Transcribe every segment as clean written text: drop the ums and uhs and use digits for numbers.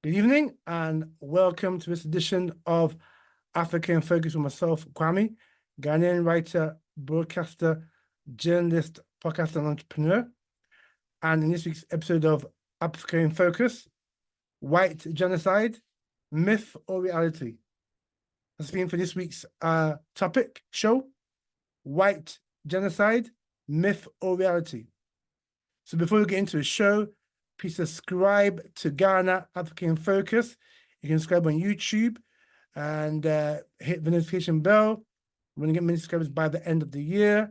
Good evening and welcome to this edition of Africa in Focus with myself, Kwame, Ghanaian writer, broadcaster, journalist, podcaster, and entrepreneur. And in this week's episode of Africa in Focus, white genocide, myth or reality? That's been for this week's topic show, white genocide, myth or reality. So before we get into the show, please subscribe to Ghana Africa in Focus. You can subscribe on YouTube and hit the notification bell. We're going to get many subscribers by the end of the year.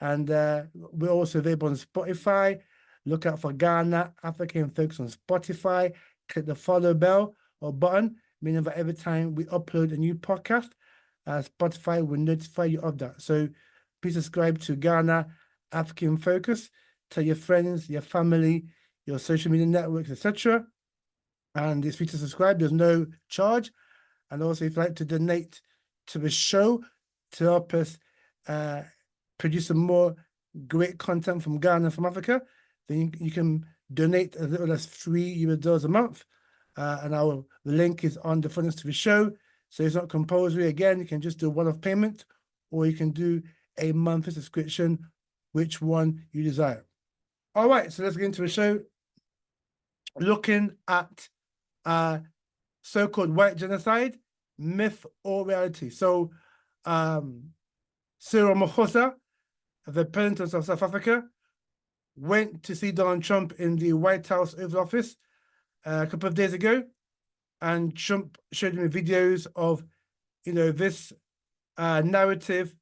And we're also available on Spotify. Look out for Ghana Africa in Focus on Spotify. Click the follow bell or button, meaning that every time we upload a new podcast, Spotify will notify you of that. So please subscribe to Ghana Africa in Focus. Tell your friends, your family, your social media networks, etc. And it's free to subscribe. There's no charge. And also, if you'd like to donate to the show to help us produce some more great content from Ghana and from Africa, then you can donate as little as $3 a month. And the link is on the front to the show. So it's not compulsory. Again, you can just do a one-off payment, or you can do a monthly subscription, which one you desire. All right, so let's get into the show. Looking at so-called white genocide, myth or reality. So Cyril Ramaphosa, the president of South Africa, went to see Donald Trump in the White House Oval Office a couple of days ago, and Trump showed him videos of, this narrative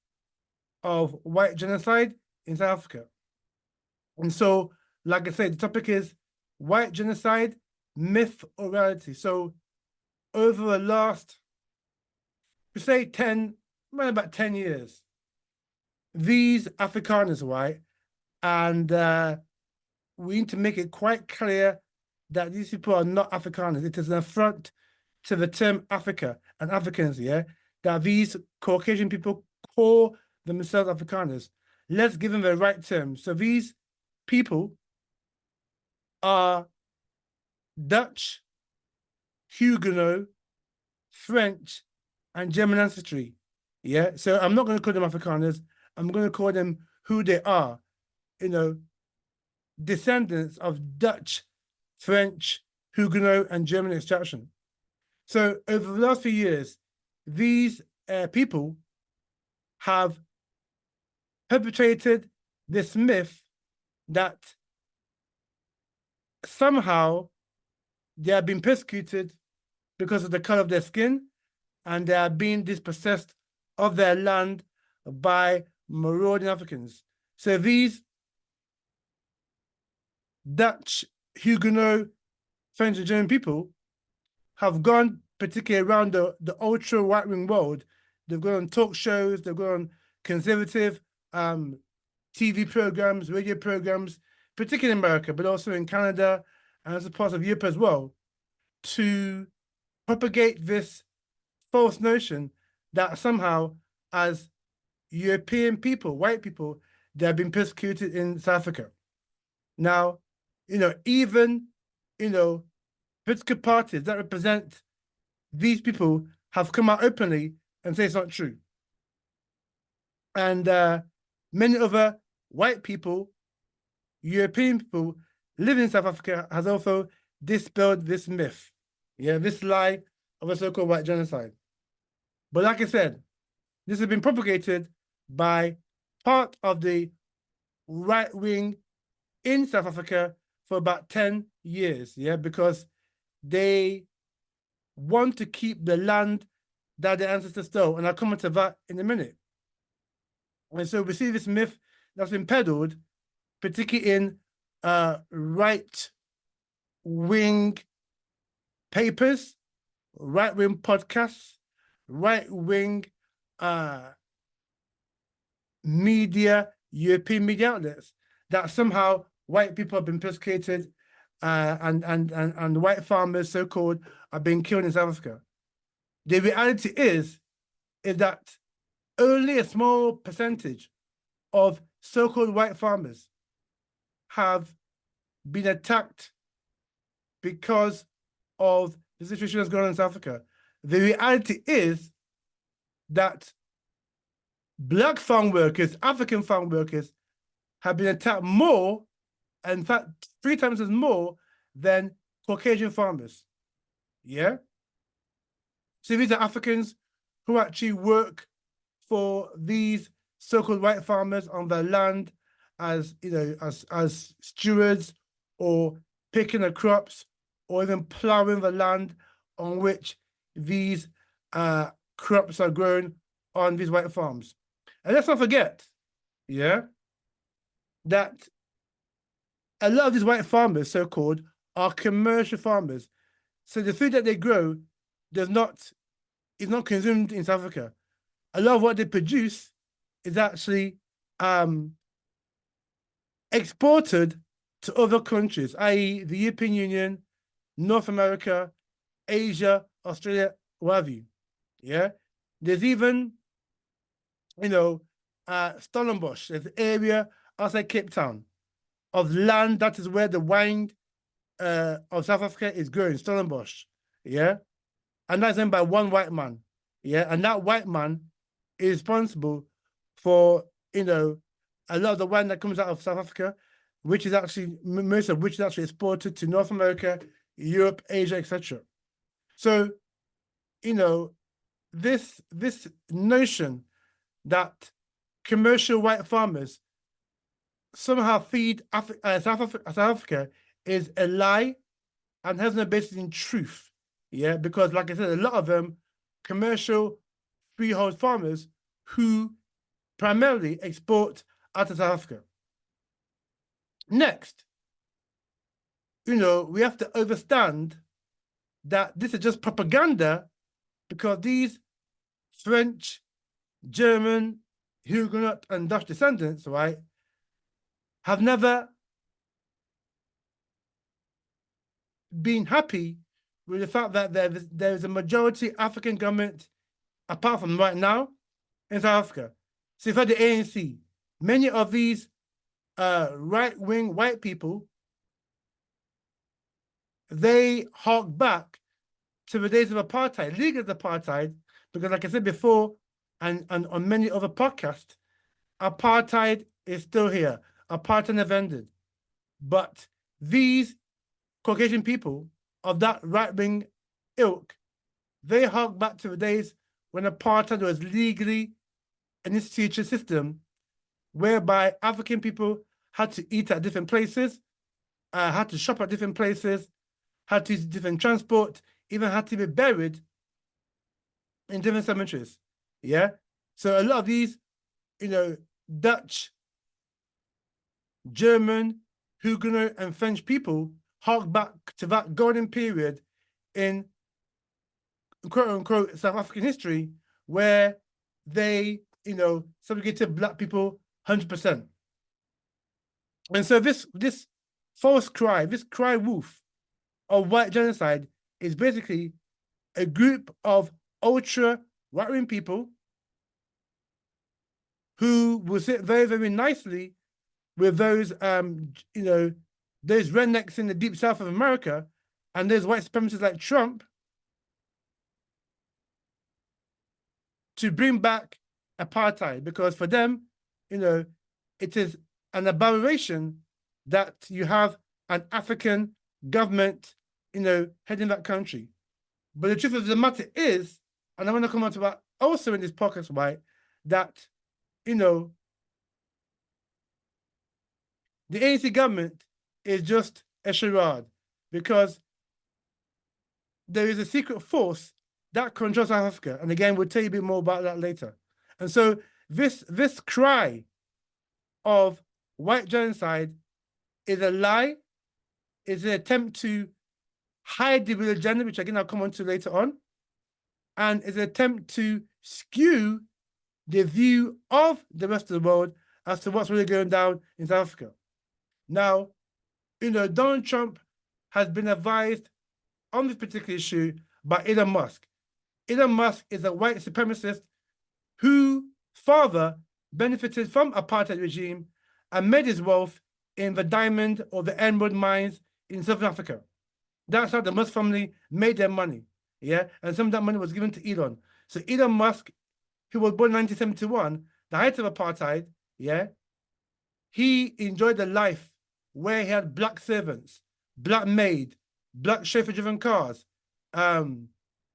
of white genocide in South Africa. And so, like I said, the topic is white genocide, myth or reality. So over the last, we say about 10 years, these Afrikaners, right? And we need to make it quite clear that these people are not Afrikaners. It is an affront to the term Africa and Africans, that these Caucasian people call themselves Afrikaners. Let's give them the right term. So these people are Dutch, Huguenot, French, and German ancestry. So I'm not going to call them Afrikaners. I'm going to call them who they are. Descendants of Dutch, French, Huguenot, and German extraction. So over the last few years, these people have perpetrated this myth that somehow they have been persecuted because of the color of their skin, and they are being dispossessed of their land by marauding Africans. So these Dutch, Huguenot, French, and German people have gone, particularly around the ultra right-wing world. They've gone on talk shows, they've gone on conservative TV programs, radio programs, particularly in America, but also in Canada and other parts of Europe as well, to propagate this false notion that somehow, as European people, white people, they have been persecuted in South Africa. Now, even, political parties that represent these people have come out openly and say it's not true. And many other white people, European people living in South Africa has also dispelled this myth, this lie of a so-called white genocide. But like I said, this has been propagated by part of the right wing in South Africa for about 10 years, because they want to keep the land that their ancestors stole. And I'll come to that in a minute. And so we see this myth that's been peddled, particularly in right-wing papers, right-wing podcasts, right-wing media, European media outlets, that somehow white people have been persecuted and white farmers, so-called, are being killed in South Africa. The reality is that only a small percentage of so-called white farmers have been attacked because of the situation that's going on in South Africa. The reality is that Black farm workers, African farm workers, have been attacked more, in fact, 3 times as more than Caucasian farmers. Yeah? So these are Africans who actually work for these so-called white farmers on their land as, you know, as stewards, or picking the crops, or even plowing the land on which these crops are grown on these white farms. And let's not forget, yeah, that a lot of these white farmers, so-called, are commercial farmers. So the food that they grow is not consumed in South Africa. A lot of what they produce is actually exported to other countries, i.e. the European Union, North America, Asia, Australia, what have you. Yeah. There's even, you know, Stellenbosch, there's an area outside Cape Town of land that is where the wine of South Africa is grown, Stellenbosch. Yeah. And that's owned by one white man. Yeah. And that white man is responsible for, you know, a lot of the wine that comes out of South Africa, which is actually, most of which is actually exported to North America, Europe, Asia, etc. So, you know, this notion that commercial white farmers somehow feed South Africa is a lie and has no basis in truth. Yeah, because like I said, a lot of them commercial freehold farmers who primarily export out of South Africa. Next, you know, we have to understand that this is just propaganda, because these French, German, Huguenot, and Dutch descendants, right, have never been happy with the fact that there is a majority African government, apart from right now, in South Africa. So you've had the ANC. Many of these right-wing white people, they hark back to the days of apartheid, legal apartheid, because like I said before, and on many other podcasts, apartheid is still here. Apartheid never ended. But these Caucasian people of that right-wing ilk, they hark back to the days when apartheid was legally an institutional system whereby African people had to eat at different places, had to shop at different places, had to use different transport, even had to be buried in different cemeteries. Yeah. So a lot of these, you know, Dutch, German, Huguenot, and French people hark back to that golden period in quote unquote South African history where they, you know, subjugated Black people 100%. And so this false cry, this cry wolf of white genocide is basically a group of ultra right-wing people who will sit very, very nicely with those, you know, those rednecks in the deep south of America and those white supremacists like Trump to bring back apartheid, because for them, you know, it is an aberration that you have an African government, you know, heading that country. But the truth of the matter is, and I'm going to come on to that also in this podcast, right, that, you know, the ANC government is just a charade, because there is a secret force that controls South Africa. And again, we'll tell you a bit more about that later. And so this cry of white genocide is a lie, is an attempt to hide the real agenda, which again I'll come on to later on, and is an attempt to skew the view of the rest of the world as to what's really going down in South Africa. Now, you know, Donald Trump has been advised on this particular issue by Elon Musk. Elon Musk is a white supremacist whose father benefited from apartheid regime and made his wealth in the diamond or the emerald mines in Southern Africa. That's how the Musk family made their money. Yeah. And some of that money was given to Elon. So Elon Musk, who was born in 1971, the height of apartheid, yeah, he enjoyed a life where he had black servants, black maid, black chauffeur-driven cars,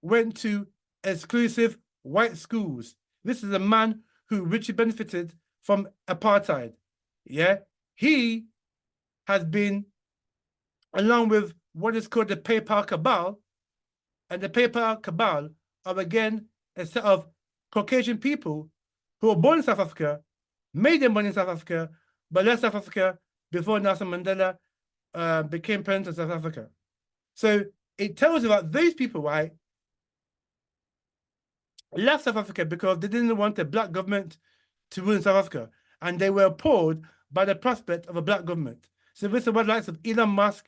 went to exclusive white schools. This is a man who richly benefited from apartheid. Yeah, he has been, along with what is called the PayPal cabal, and the PayPal cabal are again a set of Caucasian people who were born in South Africa, made their money in South Africa, but left South Africa before Nelson Mandela became president of South Africa. So it tells you about these people, right, left South Africa because they didn't want a black government to rule in South Africa, and they were appalled by the prospect of a black government. So this is what the likes of Elon Musk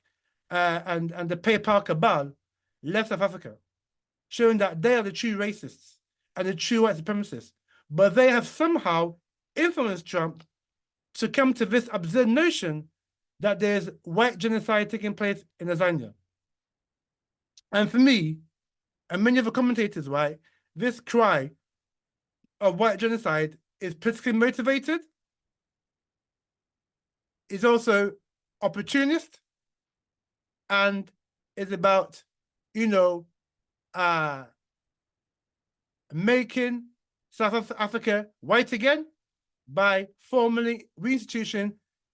and the PayPal cabal left South Africa, showing that they are the true racists and the true white supremacists. But they have somehow influenced Trump to come to this absurd notion that there's white genocide taking place in Tanzania. And for me, and many of the commentators, right, this cry of white genocide is politically motivated, is also opportunist, and is about, making South Africa white again by formally reinstituting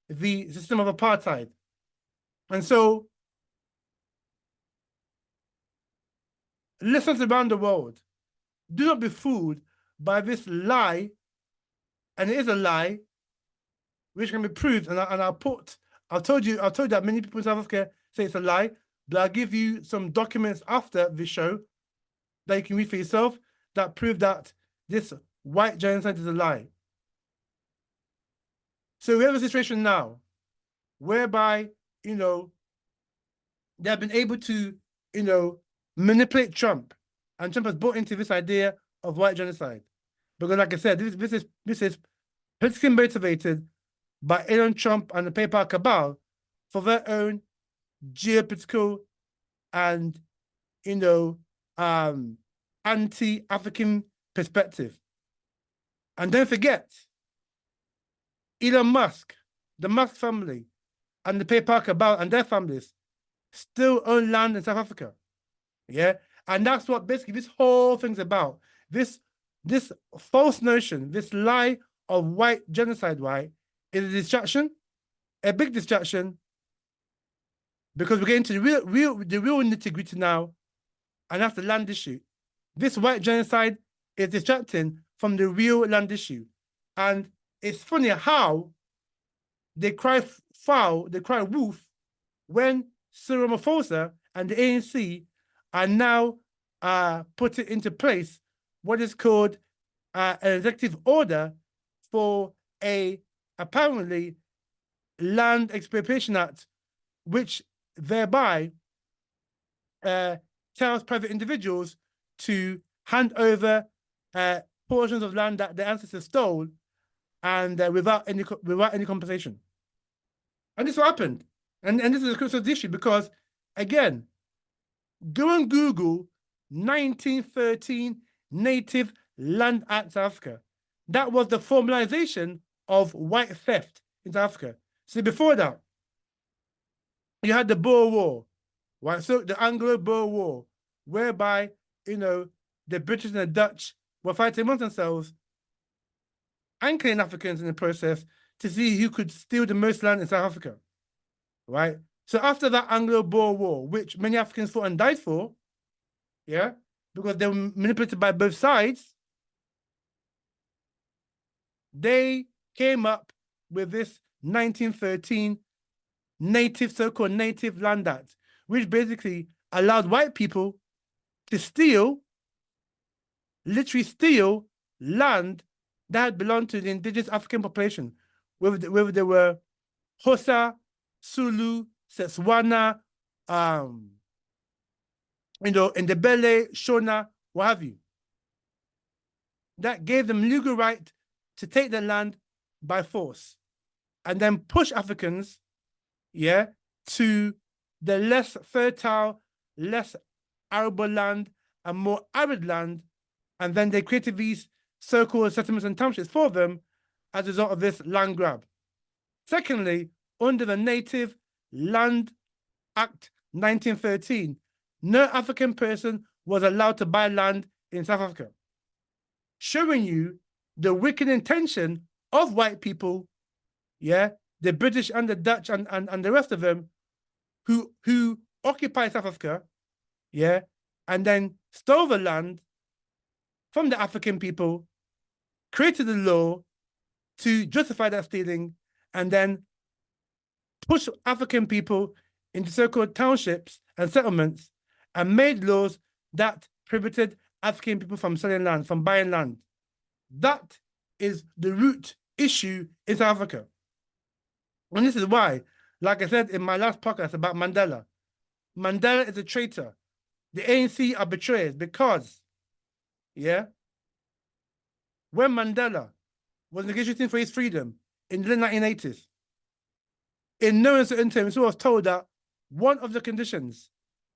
the system of apartheid. And so, listeners around the world, do not be fooled by this lie, and it is a lie, which can be proved. And I've told you that many people in South Africa say it's a lie, but I'll give you some documents after the show that you can read for yourself that prove that this white genocide is a lie. So we have a situation now whereby, they have been able to, manipulate Trump, and Trump has bought into this idea of white genocide. Because like I said, this is politically motivated by Elon Trump and the PayPal cabal for their own geopolitical and, anti-African perspective. And don't forget, Elon Musk, the Musk family, and the PayPal cabal and their families still own land in South Africa. Yeah. And that's what basically this whole thing's about. This false notion, this lie of white genocide, right, is a distraction, a big distraction, because we're getting to the real nitty-gritty now, and that's the land issue. This white genocide is distracting from the real land issue. And it's funny how they cry foul, they cry wolf, when Cyril Ramaphosa and the ANC are now putting into place what is called an executive order for a apparently land expropriation act, which thereby tells private individuals to hand over portions of land that their ancestors stole, and without any compensation. And this happened, and this is a critical issue because, again, go and Google 1913 Native Land Act South Africa. That was the formalization of white theft in South Africa. See, before that, you had the Boer War, right? So the Anglo-Boer War, whereby, the British and the Dutch were fighting amongst themselves and killing Africans in the process to see who could steal the most land in South Africa, right? So after that Anglo-Boer War, which many Africans fought and died for, yeah, because they were manipulated by both sides, they came up with this 1913 so-called Native Land Act, which basically allowed white people to literally steal land that had belonged to the indigenous African population, whether they were Xhosa, Zulu, Setswana, Ndebele, Shona, what have you. That gave them legal right to take the land by force and then push Africans, yeah, to the less fertile, less arable land, and more arid land, and then they created these so-called settlements and townships for them as a result of this land grab. Secondly, under the Native Land Act 1913, no African person was allowed to buy land in South Africa, showing you the wicked intention of white people, yeah, the British and the Dutch and the rest of them who occupied South Africa, yeah, and then stole the land from the African people, created a law to justify that stealing, and then push African people into so-called townships and settlements, and made laws that prohibited African people from selling land, from buying land. That is the root issue in South Africa. And this is why, like I said in my last podcast about Mandela, Mandela is a traitor. The ANC are betrayers because, yeah, when Mandela was negotiating for his freedom in the 1980s, in no uncertain terms, he was told that one of the conditions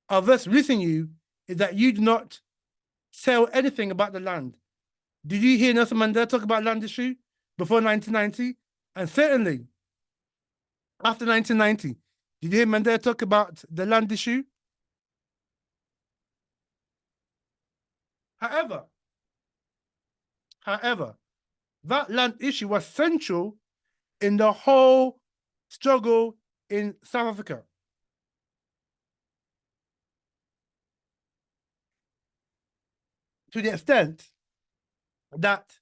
of us releasing you is that you do not sell anything about the land. Did you hear Nelson Mandela talk about land issue before 1990? And certainly after 1990, did you hear Mandela talk about the land issue? However, that land issue was central in the whole struggle in South Africa. To the extent that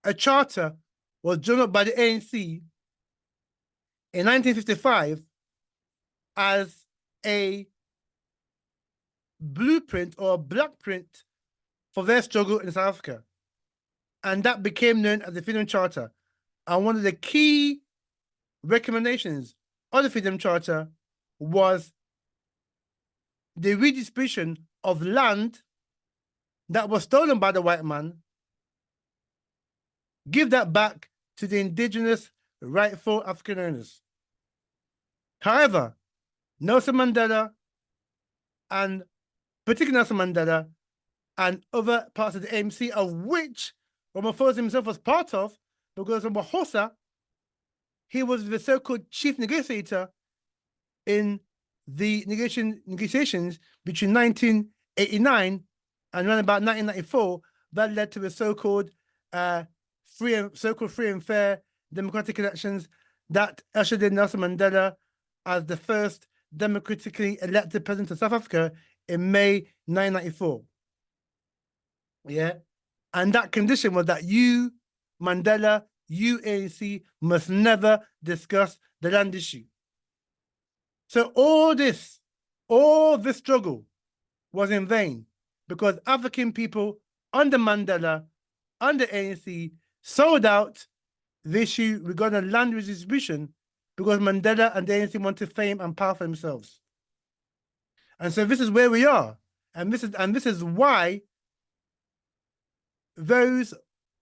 a charter was drawn up by the ANC in 1955 as a blueprint or a blackprint for their struggle in South Africa. And that became known as the Freedom Charter. And one of the key recommendations of the Freedom Charter was the redistribution of land that was stolen by the white man, give that back to the indigenous rightful African owners. However, Nelson Mandela, and particularly Nelson Mandela, and other parts of the ANC, of which Ramaphosa himself was part of, because Ramaphosa, he was the so-called chief negotiator in the negotiations between 1989 and around about 1994, that led to the so-called free and fair democratic elections that ushered in Nelson Mandela as the first democratically elected president of South Africa in May 1994. Yeah, and that condition was that you, Mandela, you ANC, must never discuss the land issue. So all this struggle was in vain because African people under Mandela, under ANC, sold out the issue regarding land redistribution because Mandela and the ANC wanted fame and power for themselves. And so this is where we are. And this is why those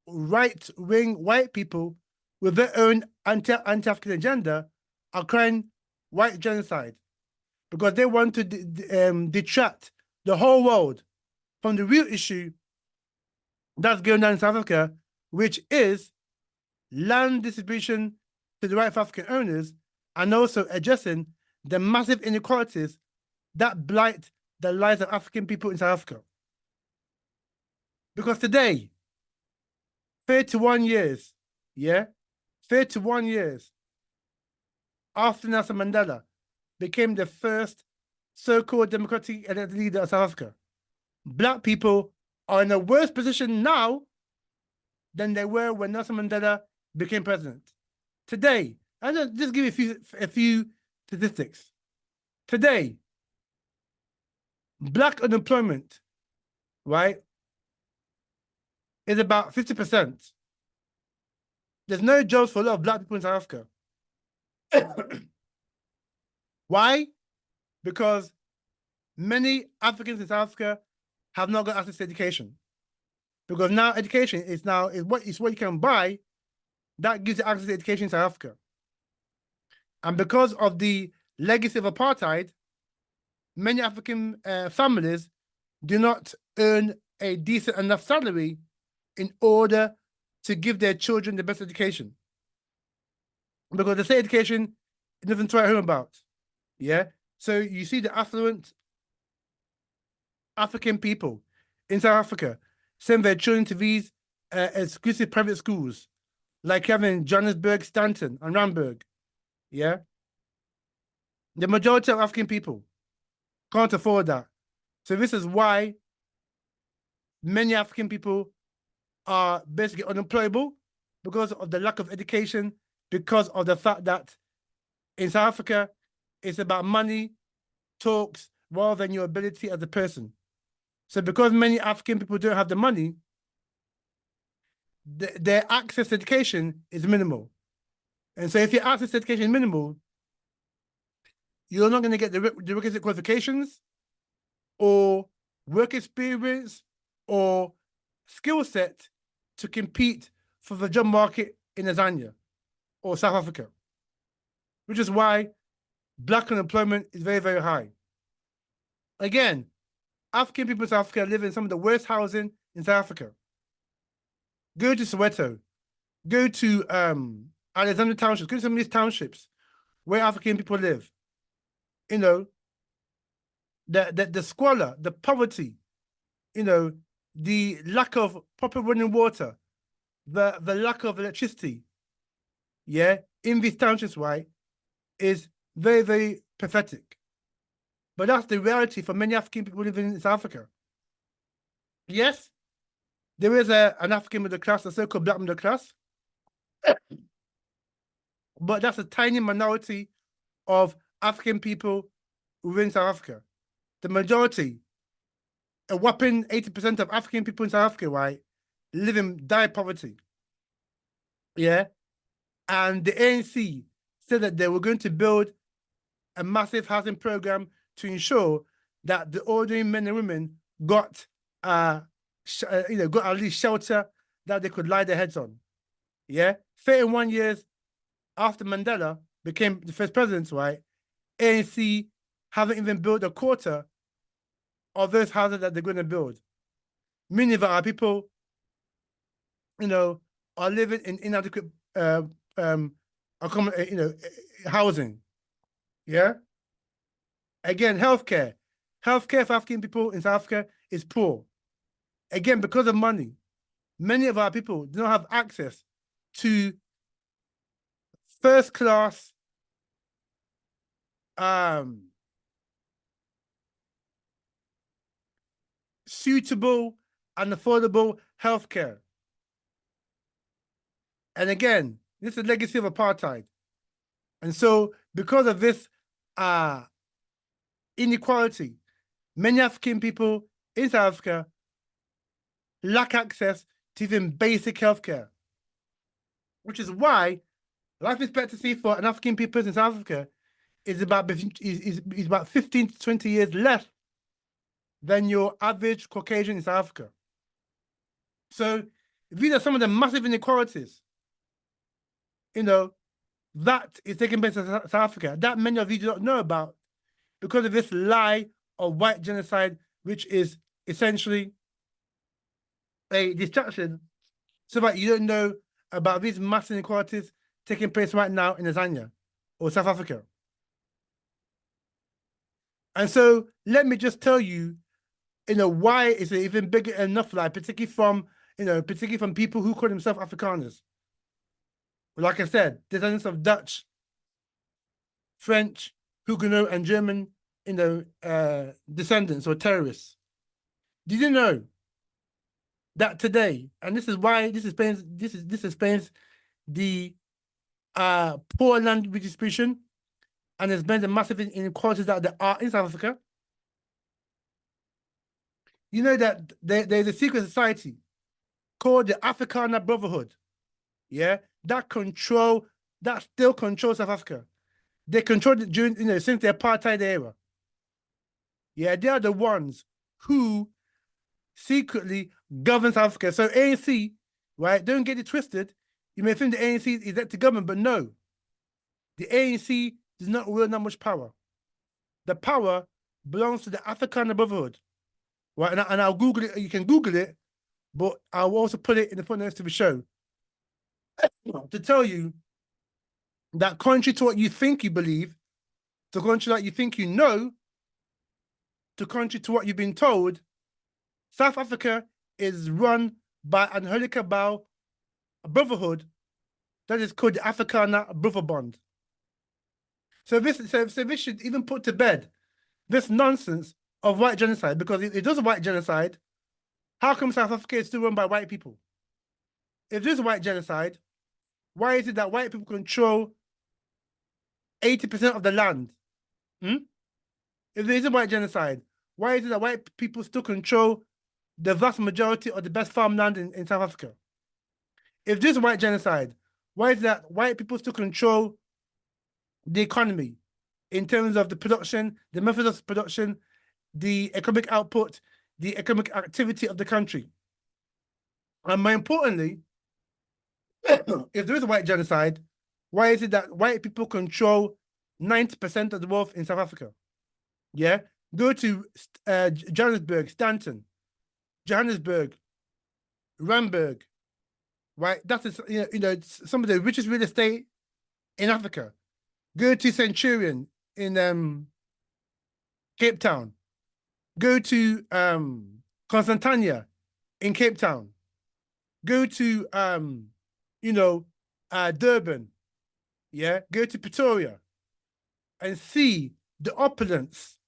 right-wing white people with their own anti-African agenda are crying white genocide because they want to detract the whole world from the real issue that's going on in South Africa, which is land distribution to the rightful African owners, and also addressing the massive inequalities that blight the lives of African people in South Africa. Because today, 31 years, yeah, 31 years after Nelson Mandela became the first so-called democratic elected leader of South Africa, Black people are in a worse position now than they were when Nelson Mandela became president. Today, I'll just give you a few statistics. Today, Black unemployment, right, is about 50%. There's no jobs for a lot of Black people in South Africa. Why? Because many Africans in South Africa have not got access to education. Because now education is what you can buy that gives you access to education in South Africa. And because of the legacy of apartheid, many African families do not earn a decent enough salary in order to give their children the best education. Because the state education is nothing to write home about. Yeah. So you see the affluent African people in South Africa send their children to these exclusive private schools, like having Johannesburg, Stanton, and Randburg. Yeah. The majority of African people can't afford that. So this is why many African people are basically unemployable because of the lack of education, because of the fact that in South Africa, it's about money, talks, rather than your ability as a person. So because many African people don't have the money, their access to education is minimal. And so if your access to education is minimal, you're not going to get the requisite qualifications or work experience or skill set to compete for the job market in Tanzania or South Africa, which is why Black unemployment is very, very high. Again, African people in South Africa live in some of the worst housing in South Africa. Go to Soweto, go to Alexandra Townships, go to some of these townships where African people live. You know, the squalor, the poverty, you know, the lack of proper running water, the lack of electricity, yeah, in these townships, right, is very, very pathetic. But that's the reality for many African people living in South Africa. Yes, there is an African middle class, a so-called Black middle class, but that's a tiny minority of African people within South Africa. The majority, a whopping 80% of African people in South Africa, right, live in dire poverty. Yeah. And the ANC said that they were going to build a massive housing program to ensure that the ordinary men and women got, got at least shelter that they could lie their heads on. Yeah. 31 years after Mandela became the first president, right, ANC haven't even built a quarter of those houses that they're going to build. Meaning that our people, are living in inadequate, housing. Yeah. Again, healthcare. Healthcare for African people in South Africa is poor. Again, because of money, many of our people do not have access to first class suitable and affordable healthcare. And again, this is a legacy of apartheid. And so because of this inequality, many African people in South Africa lack access to even basic healthcare, which is why life expectancy for an African people in South Africa is about 15 to 20 years less than your average Caucasian in South Africa. So these are some of the massive inequalities, that is taking place in South Africa that many of you do not know about because of this lie of white genocide, which is essentially a distraction so that you don't know about these massive inequalities taking place right now in Tanzania or South Africa. And so let me just tell you, why is it even bigger enough lie, particularly from people who call themselves Afrikaners. Like I said, descendants of Dutch, French, Huguenot, and German, descendants or terrorists. Did you know that today, and this is why this explains the poor land redistribution and explains the massive inequalities that there are in South Africa? You know that there's a secret society called the Afrikaner Brotherhood, yeah, that still controls South Africa. They controlled it during, since the apartheid era. Yeah, they are the ones who secretly govern South Africa. So ANC, right, don't get it twisted. You may think the ANC is elected government, but no. The ANC does not wield that much power. The power belongs to the Afrikaner Brotherhood, right? And I'll Google it. You can Google it, but I'll also put it in the footnotes to the show to tell you that contrary to what you think you believe, to contrary to what you think you know, to contrary to what you've been told, South Africa is run by an Holikabau brotherhood that is called the Afrikaner Brother Bond. So this should even put to bed this nonsense of white genocide, because it does a white genocide. How come South Africa is still run by white people? If there's a white genocide, why is it that white people control 80% of the land? If there is a white genocide, why is it that white people still control the vast majority of the best farmland in South Africa? If there's a white genocide, why is it that white people still control the economy in terms of the production, the methods of production, the economic output, the economic activity of the country? And more importantly, if there is a white genocide, why is it that white people control 90% of the wealth in South Africa? Yeah, go to Johannesburg, Stanton, Johannesburg, Randburg, right? That's some of the richest real estate in Africa. Go to Centurion in Cape Town. Go to Constantania in Cape Town. Go to Durban. Yeah, go to Pretoria and see the opulence,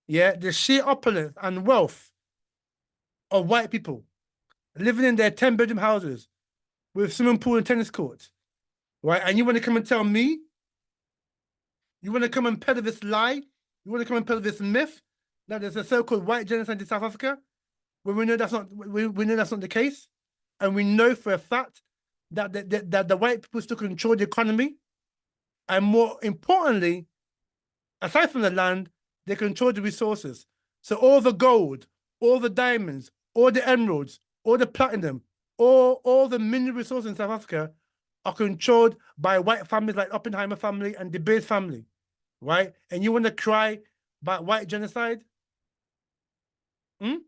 yeah, the sheer opulence and wealth of white people living in their 10-bedroom houses with swimming pool and tennis courts, right? And you want to come and tell me, you want to come and peddle this lie, you want to come and peddle this myth that there's a so-called white genocide in South Africa, when we know that's not the case, and we know for a fact that the white people still control the economy, and more importantly, aside from the land, they control the resources. So all the gold, all the diamonds, all the emeralds, all the platinum, all the mineral resources in South Africa are controlled by white families like Oppenheimer family and the Beers family, right? And you want to cry about white genocide? So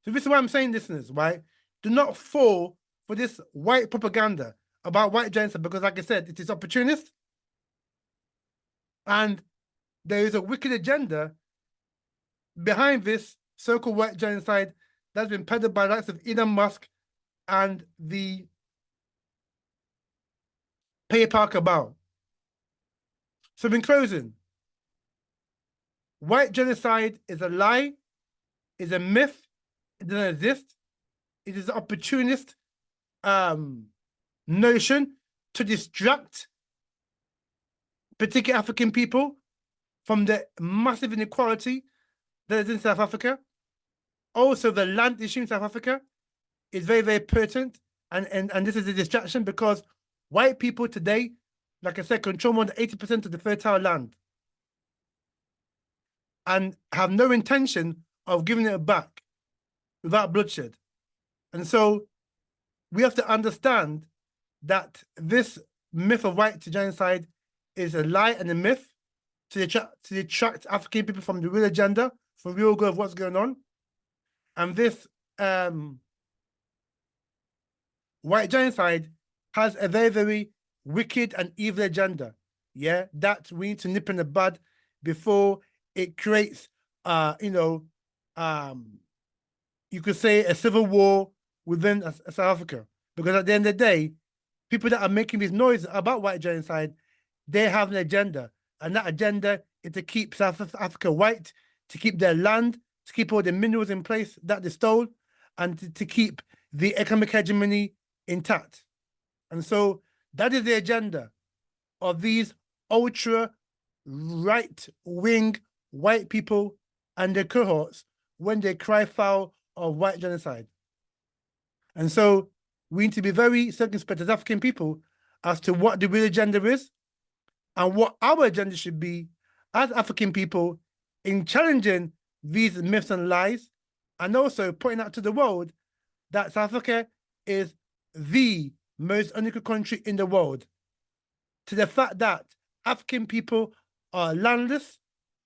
this is why I'm saying, listeners, right? Do not fall for this white propaganda about white genocide, because like I said, it is opportunist. And there is a wicked agenda behind this so-called white genocide that's been peddled by the likes of Elon Musk and the PayPal cabal. So in closing, white genocide is a lie, is a myth, it doesn't exist. It is an opportunist notion to distract particular African people from the massive inequality that is in South Africa. Also, the land issue in South Africa is very, very pertinent. And this is a distraction because white people today, like I said, control more than 80% of the fertile land and have no intention of giving it back without bloodshed. And so we have to understand that this myth of white genocide is a lie and a myth to detract African people from the real agenda, from real goal of what's going on. And this white genocide has a very, very wicked and evil agenda, yeah, that we need to nip in the bud before it creates, you could say a civil war within South Africa. Because at the end of the day, people that are making these noises about white genocide, they have an agenda. And that agenda is to keep South Africa white, to keep their land, to keep all the minerals in place that they stole, and to keep the economic hegemony intact. And so that is the agenda of these ultra right-wing white people and their cohorts when they cry foul of white genocide. And so we need to be very circumspect as African people as to what the real agenda is and what our agenda should be as African people in challenging these myths and lies, and also pointing out to the world that South Africa is the most unequal country in the world, to the fact that African people are landless,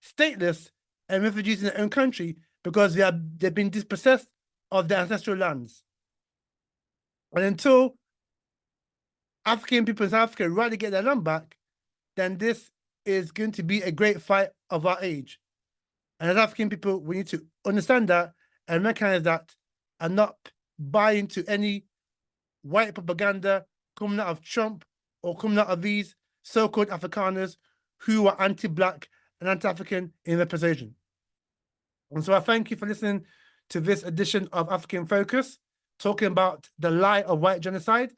stateless, and refugees in their own country because they've been dispossessed of their ancestral lands. And until African people in South Africa rightly get their land back, then this is going to be a great fight of our age. And as African people, we need to understand that and recognize that and not buy into any white propaganda coming out of Trump or coming out of these so-called Afrikaners who are anti-Black and anti-African in their position. And so I thank you for listening to this edition of African Focus, talking about the lie of white genocide.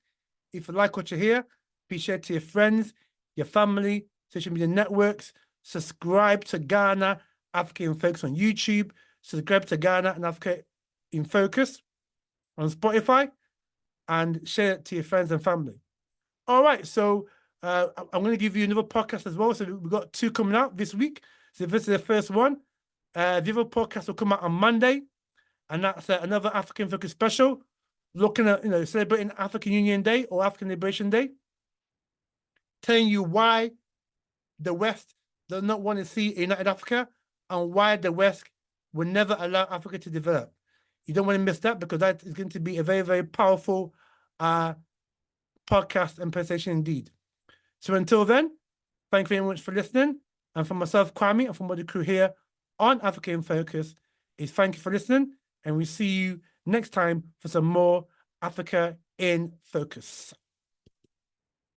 If you like what you hear, please share to your friends, your family, social media networks. Subscribe to Ghana Africa in Focus on YouTube. Subscribe to Ghana and Africa in Focus on Spotify, and share it to your friends and family. All right, so I'm going to give you another podcast as well. So we've got 2 coming out this week. So this is the first one. The other podcast will come out on Monday, and that's another African Focus special, looking at, celebrating African Union Day or African Liberation Day, telling you why the West does not want to see a united Africa and why the West will never allow Africa to develop. You don't want to miss that, because that is going to be a very, very powerful podcast and presentation indeed. So until then, thank you very much for listening. And from myself, Kwame, and from all the crew here on Africa in Focus, is thank you for listening. And we see you next time for some more Africa in Focus.